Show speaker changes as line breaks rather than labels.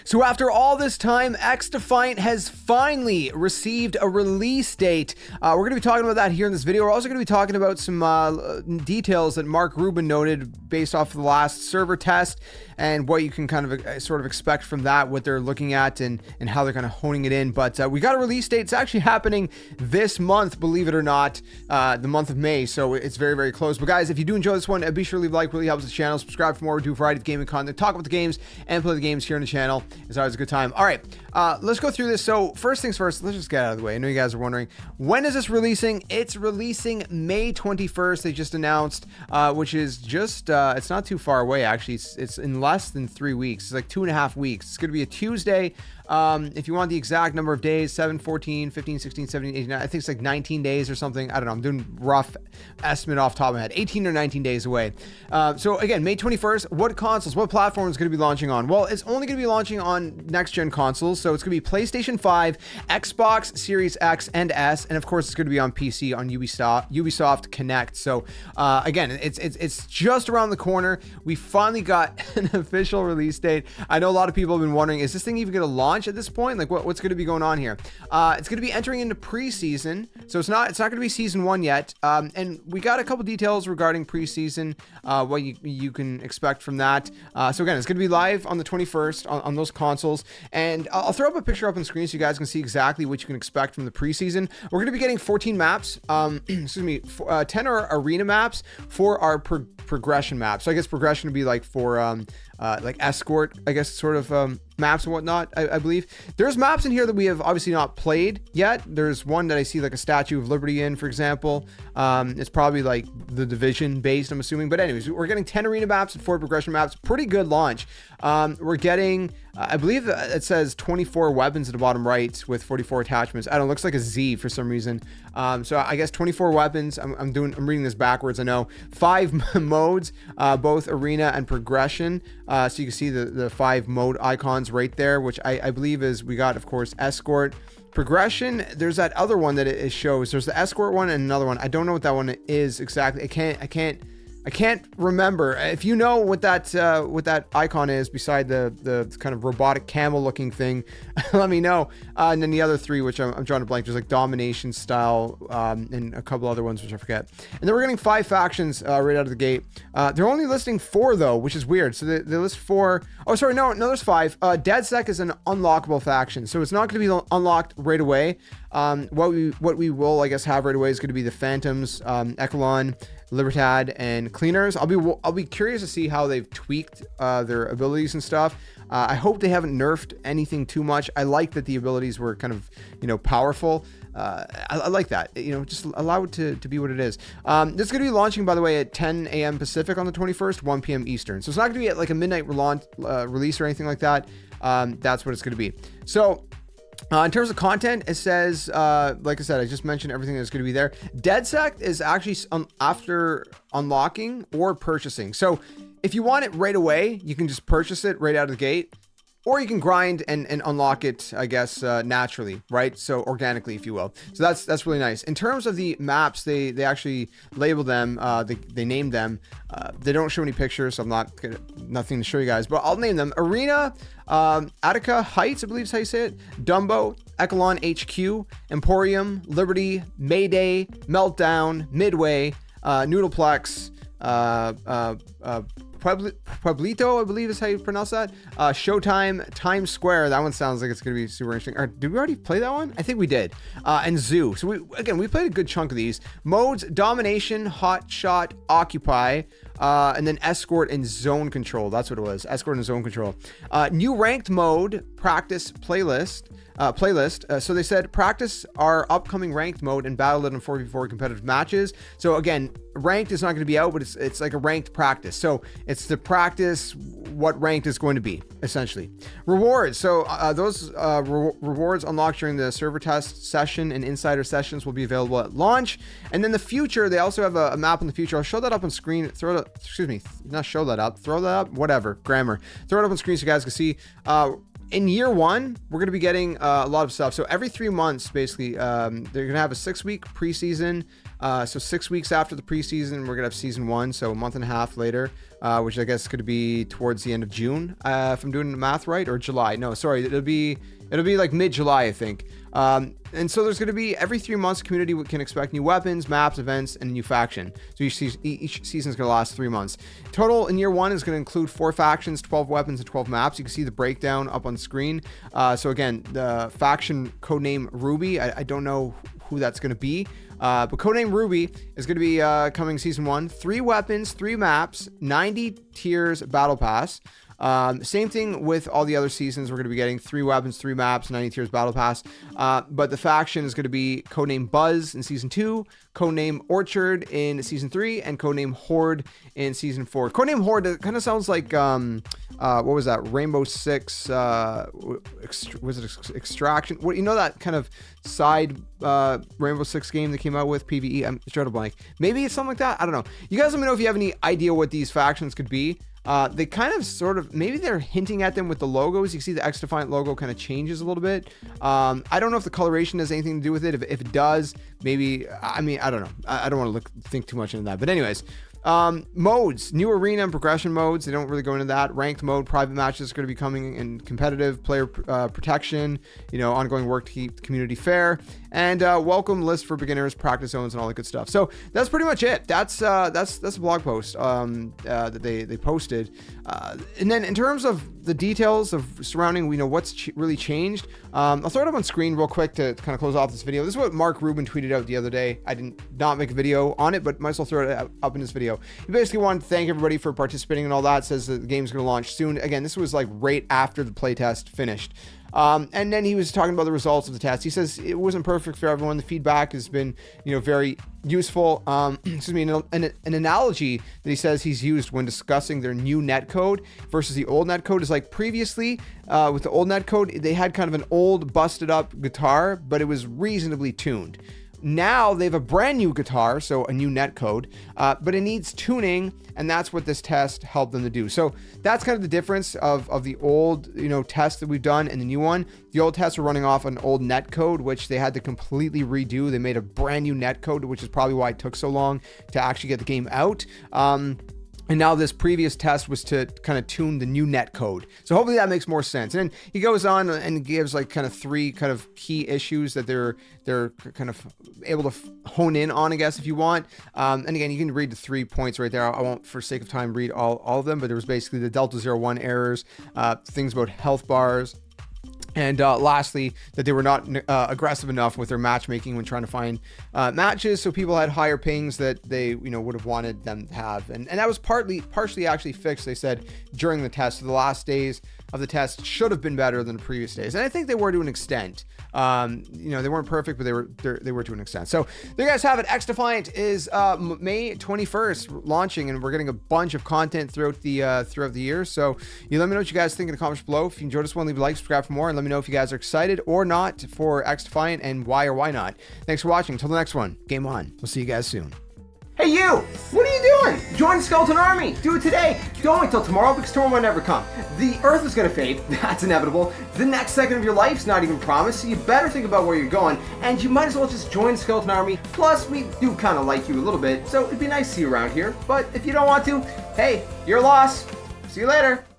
So after all this time, XDefiant has finally received a release date. We're going to be talking about that here in this video. We're also going to be talking about some details that Mark Rubin noted based off of the last server test and what you can kind of sort of expect from that, what they're looking at and how they're kind of honing it in. But we got a release date. It's actually happening this month, believe it or not, the month of May. So it's very, very close. But guys, if you do enjoy this one, be sure to leave a like, really helps the channel. Subscribe for more. We do a variety of gaming content, talk about the games and play the games here on the channel. It's always a good time. All right, let's go through this. So first things first, let's just get out of the way. I know you guys are wondering, when is this releasing? It's releasing May 21st. They just announced, which is just, it's not too far away, actually. It's in less than 3 weeks. It's like 2.5 weeks. It's going to be a Tuesday. If you want the exact number of days, 7, 14, 15, 16, 17, 18, I think it's like 19 days or something. I don't know. I'm doing rough estimate off the top of my head. 18 or 19 days away. So again, May 21st, what consoles, what platform is going to be launching on? Well, it's only going to be launching on next-gen consoles. So it's going to be PlayStation 5, Xbox Series X and S, and of course, it's going to be on PC on Ubisoft Connect. So again, it's just around the corner. We finally got an official release date. I know a lot of people have been wondering, is this thing even going to launch at this point? Like what's going to be going on here? It's going to be entering into preseason, so it's not going to be season 1 yet. And we got a couple details regarding preseason, what you can expect from that. So again, it's going to be live on the 21st on those consoles, and I'll throw up a picture up on the screen so you guys can see exactly what you can expect from the preseason. We're going to be getting 14 maps, excuse me, 10 are arena maps, 4 are progression maps. So I guess progression would be like for like escort, I guess, sort of maps and whatnot. I believe there's maps in here that we have obviously not played yet. There's one that I see like a Statue of Liberty in, for example. It's probably like the Division based, I'm assuming. But anyways, we're getting 10 arena maps and 4 progression maps. Pretty good launch. We're getting, I believe it says 24 weapons at the bottom right with 44 attachments. I don't know, it looks like a Z for some reason. So I guess 24 weapons. I'm reading this backwards, I know. 5 modes, both arena and progression. So you can see the 5 mode icons right there, which I believe is, we got, of course, escort, progression. There's that other one that it shows. There's the escort one and another one. I don't know what that one is exactly. I can't remember. If you know what that icon is beside the kind of robotic camel looking thing, let me know. And then the other 3, which I'm drawing a blank, there's like domination style, and a couple other ones which I forget. And then we're getting 5 factions right out of the gate. They're only listing 4 though, which is weird. So they list 4. Oh, sorry, no, there's 5. DedSec is an unlockable faction, so it's not going to be unlocked right away. What we will, I guess, have right away is going to be the Phantoms, Echelon, Libertad, and Cleaners. I'll be curious to see how they've tweaked their abilities and stuff. I hope they haven't nerfed anything too much. I like that the abilities were kind of, powerful. I like that, just allow it to be what it is. This is going to be launching, by the way, at 10 a.m. Pacific on the 21st, 1 p.m. Eastern. So it's not going to be at like a midnight release or anything like that. That's what it's going to be. So in terms of content, it says, like I said, I just mentioned everything that's going to be there. DedSec is actually after unlocking or purchasing. So if you want it right away, you can just purchase it right out of the gate. Or you can grind and unlock it, I guess, naturally, right? So organically, if you will. So that's really nice. In terms of the maps, they actually label them, they named them. They don't show any pictures, so nothing to show you guys, but I'll name them. Arena, Attica Heights, I believe is how you say it. Dumbo, Echelon HQ, Emporium, Liberty, Mayday, Meltdown, Midway, Noodleplex, Pueblito, I believe is how you pronounce that. Showtime, Times Square. That one sounds like it's going to be super interesting. Or did we already play that one? I think we did. And Zoo. So we played a good chunk of these. Modes: Domination, Hot Shot, Occupy, and then Escort and Zone Control. That's what it was. Escort and Zone Control. New ranked mode, Practice playlist. So they said practice our upcoming ranked mode and battle it in 4v4 competitive matches. So again, ranked is not going to be out, but it's like a ranked practice. So it's to practice what ranked is going to be, essentially. Rewards. So those rewards unlocked during the server test session and insider sessions will be available at launch. And then the future, they also have a map in the future. I'll show that up on screen. Throw that up, whatever, grammar. Throw it up on screen so you guys can see. In year 1, we're going to be getting a lot of stuff. So every 3 months, basically, they're going to have a 6-week preseason. So 6 weeks after the preseason, we're gonna have season 1. So a month and a half later, which I guess could be towards the end of June, if I'm doing the math right, or July. No, sorry, it'll be like mid-July, I think. And so there's going to be every 3 months, community can expect new weapons, maps, events, and a new faction. So each season is going to last 3 months. Total in year 1 is going to include 4 factions, 12 weapons, and 12 maps. You can see the breakdown up on screen. So again, the faction codename Ruby, I don't know who that's going to be. But codename Ruby is going to be coming season 1. 3 weapons, 3 maps, 90 tiers battle pass. Same thing with all the other seasons. We're going to be getting 3 weapons, 3 maps, 90 tiers battle pass. But the faction is going to be codename Buzz in season 2, codename Orchard in season 3, and codename Horde in season 4. Codename Horde kind of sounds like what was that? Rainbow Six? Was it Extraction? What, you know, that kind of side Rainbow Six game that came out with PvE? I'm drawing a blank. Maybe it's something like that. I don't know. You guys let me know if you have any idea what these factions could be. They kind of sort of, maybe they're hinting at them with the logos. You can see the XDefiant logo kind of changes a little bit. I don't know if the coloration has anything to do with it. If it does, maybe, I mean, I don't know. I don't want to think too much into that. But anyways, modes, new arena and progression modes. They don't really go into that. Ranked mode, private matches are going to be coming in, competitive player protection, you know, ongoing work to keep the community fair, and welcome list for beginners, practice zones, and all that good stuff. So that's pretty much it. That's a blog post that they posted. And then in terms of the details of surrounding, you know, what's really changed, I'll throw it up on screen real quick to kind of close off this video. This is what Mark Rubin tweeted out the other day. I did not make a video on it, but might as well throw it up in this video. He basically wanted to thank everybody for participating and all that. Says that the game's going to launch soon. Again, this was like right after the playtest finished. And then he was talking about the results of the test. He says it wasn't perfect for everyone. The feedback has been, you know, very useful. Excuse me, an analogy that he says he's used when discussing their new netcode versus the old netcode is like previously with the old netcode, they had kind of an old busted up guitar, but it was reasonably tuned. Now they have a brand new guitar, so a new netcode, but it needs tuning, and that's what this test helped them to do. So that's kind of the difference of the old, you know, test that we've done and the new one. The old tests were running off an old netcode, which they had to completely redo. They made a brand new netcode, which is probably why it took so long to actually get the game out. And now this previous test was to kind of tune the new net code. So hopefully that makes more sense. And then he goes on and gives like kind of 3 kind of key issues that they're kind of able to hone in on, I guess, if you want. And again, you can read the 3 points right there. I won't, for sake of time, read all of them, but there was basically the Delta 01 errors, things about health bars, and lastly, that they were not aggressive enough with their matchmaking when trying to find matches, so people had higher pings that they, you know, would have wanted them to have, and that was partially actually fixed. They said during the test. So the last days of the test should have been better than the previous days, and I think they were to an extent. You know, they weren't perfect, but they were to an extent. So there you guys have it. XDefiant is May 21st launching, and we're getting a bunch of content throughout the year. So you let me know what you guys think in the comments below. If you enjoyed this one, leave a like, subscribe for more, and let me know if you guys are excited or not for XDefiant and why or why not. Thanks for watching. Until the next one, game on. We'll see you guys soon. Hey you! What are you doing? Join the Skeleton Army! Do it today! Don't wait till tomorrow because tomorrow might never come. The Earth is gonna fade, that's inevitable. The next second of your life's not even promised, so you better think about where you're going, and you might as well just join the Skeleton Army. Plus, we do kinda like you a little bit, so it'd be nice to see you around here. But if you don't want to, hey, your loss. See you later.